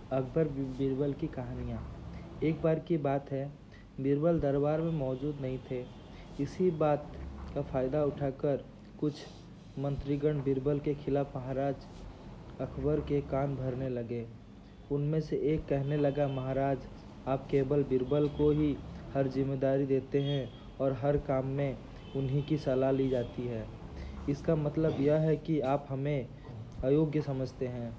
अकबर बीरबल की कहानियाँ। एक बार की बात है, बीरबल दरबार में मौजूद नहीं थे। इसी बात का फ़ायदा उठाकर कुछ मंत्रीगण बीरबल के खिलाफ महाराज अकबर के कान भरने लगे। उनमें से एक कहने लगा, महाराज, आप केवल बीरबल को ही हर जिम्मेदारी देते हैं और हर काम में उन्हीं की सलाह ली जाती है। इसका मतलब यह है कि आप हमें अयोग्य समझते हैं।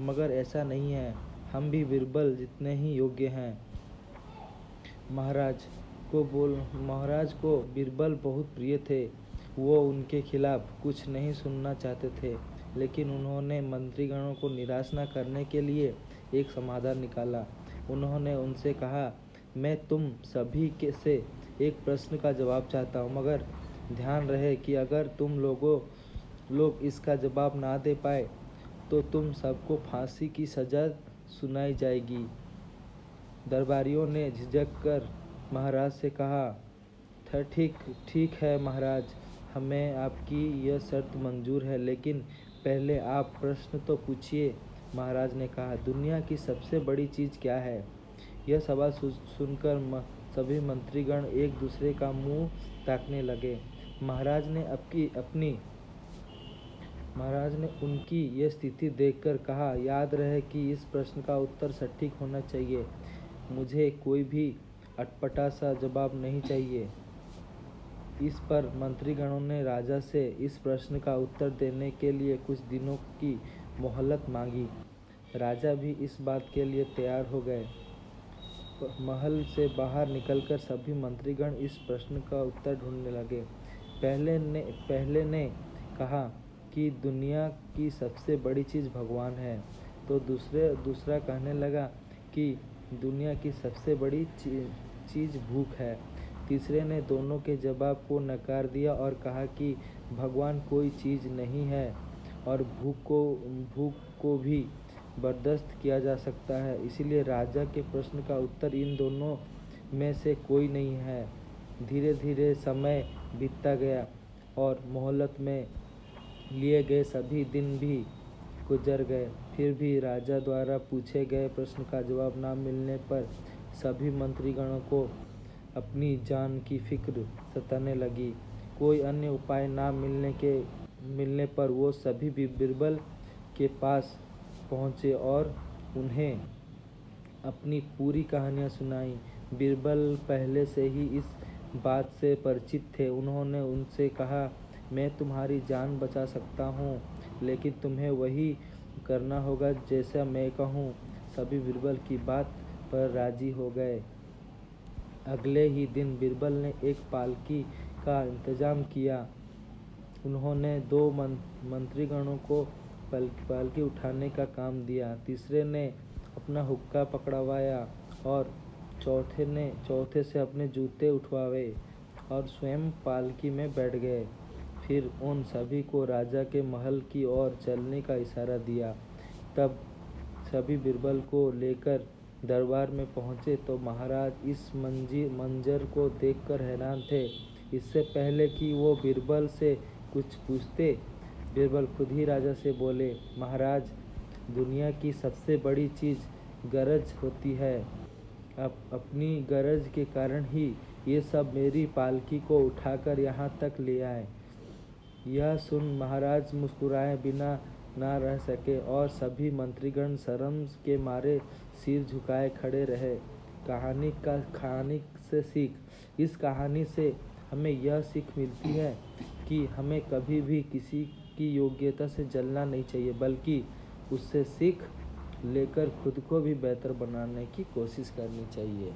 मगर ऐसा नहीं है, हम भी बीरबल जितने ही योग्य हैं। महाराज को बीरबल बहुत प्रिय थे। वो उनके खिलाफ कुछ नहीं सुनना चाहते थे, लेकिन उन्होंने मंत्रीगणों को निराश न करने के लिए एक समाधान निकाला। उन्होंने उनसे कहा, मैं तुम सभी से एक प्रश्न का जवाब चाहता हूँ, मगर ध्यान रहे कि अगर तुम लोग इसका जवाब ना दे पाए तो तुम सबको फांसी की सजा सुनाई जाएगी। दरबारियों ने झिझक कर महाराज से कहा, ठीक है महाराज, हमें आपकी यह शर्त मंजूर है, लेकिन पहले आप प्रश्न तो पूछिए। महाराज ने कहा, दुनिया की सबसे बड़ी चीज़ क्या है? यह सवाल सुनकर सभी मंत्रीगण एक दूसरे का मुंह ताकने लगे। महाराज ने उनकी यह स्थिति देखकर कहा, याद रहे कि इस प्रश्न का उत्तर सटीक होना चाहिए। मुझे कोई भी अटपटा सा जवाब नहीं चाहिए। इस पर मंत्रीगणों ने राजा से इस प्रश्न का उत्तर देने के लिए कुछ दिनों की मोहलत मांगी। राजा भी इस बात के लिए तैयार हो गए। महल से बाहर निकलकर सभी मंत्रीगण इस प्रश्न का उत्तर ढूंढने लगे। पहले ने कहा कि दुनिया की सबसे बड़ी चीज़ भगवान है, तो दूसरा कहने लगा कि दुनिया की सबसे बड़ी चीज़ भूख है। तीसरे ने दोनों के जवाब को नकार दिया और कहा कि भगवान कोई चीज़ नहीं है और भूख को भी बर्दाश्त किया जा सकता है। इसलिए राजा के प्रश्न का उत्तर इन दोनों में से कोई नहीं है। धीरे धीरे समय बीतता गया और मोहलत में लिए गए सभी दिन भी गुजर गए। फिर भी राजा द्वारा पूछे गए प्रश्न का जवाब न मिलने पर सभी मंत्रीगणों को अपनी जान की फिक्र सताने लगी। कोई अन्य उपाय न मिलने पर वो सभी बीरबल के पास पहुँचे और उन्हें अपनी पूरी कहानियाँ सुनाई। बीरबल पहले से ही इस बात से परिचित थे। उन्होंने उनसे कहा, मैं तुम्हारी जान बचा सकता हूँ, लेकिन तुम्हें वही करना होगा जैसा मैं कहूँ। सभी बीरबल की बात पर राजी हो गए। अगले ही दिन बीरबल ने एक पालकी का इंतजाम किया। उन्होंने 2 मंत्रीगणों को पालकी उठाने का काम दिया। तीसरे ने अपना हुक्का पकड़वाया और चौथे से अपने जूते उठवाए और स्वयं पालकी में बैठ गए। फिर उन सभी को राजा के महल की ओर चलने का इशारा दिया। तब सभी बीरबल को लेकर दरबार में पहुँचे तो महाराज इस मंजर को देखकर हैरान थे। इससे पहले कि वो बीरबल से कुछ पूछते, बीरबल खुद ही राजा से बोले, महाराज, दुनिया की सबसे बड़ी चीज़ गरज होती है। अपनी गरज के कारण ही ये सब मेरी पालकी को उठाकर यहाँ तक ले आए। यह सुन महाराज मुस्कुराए बिना ना रह सके और सभी मंत्रीगण शर्म के मारे सिर झुकाए खड़े रहे। कहानी से सीख। इस कहानी से हमें यह सीख मिलती है कि हमें कभी भी किसी की योग्यता से जलना नहीं चाहिए, बल्कि उससे सीख लेकर खुद को भी बेहतर बनाने की कोशिश करनी चाहिए।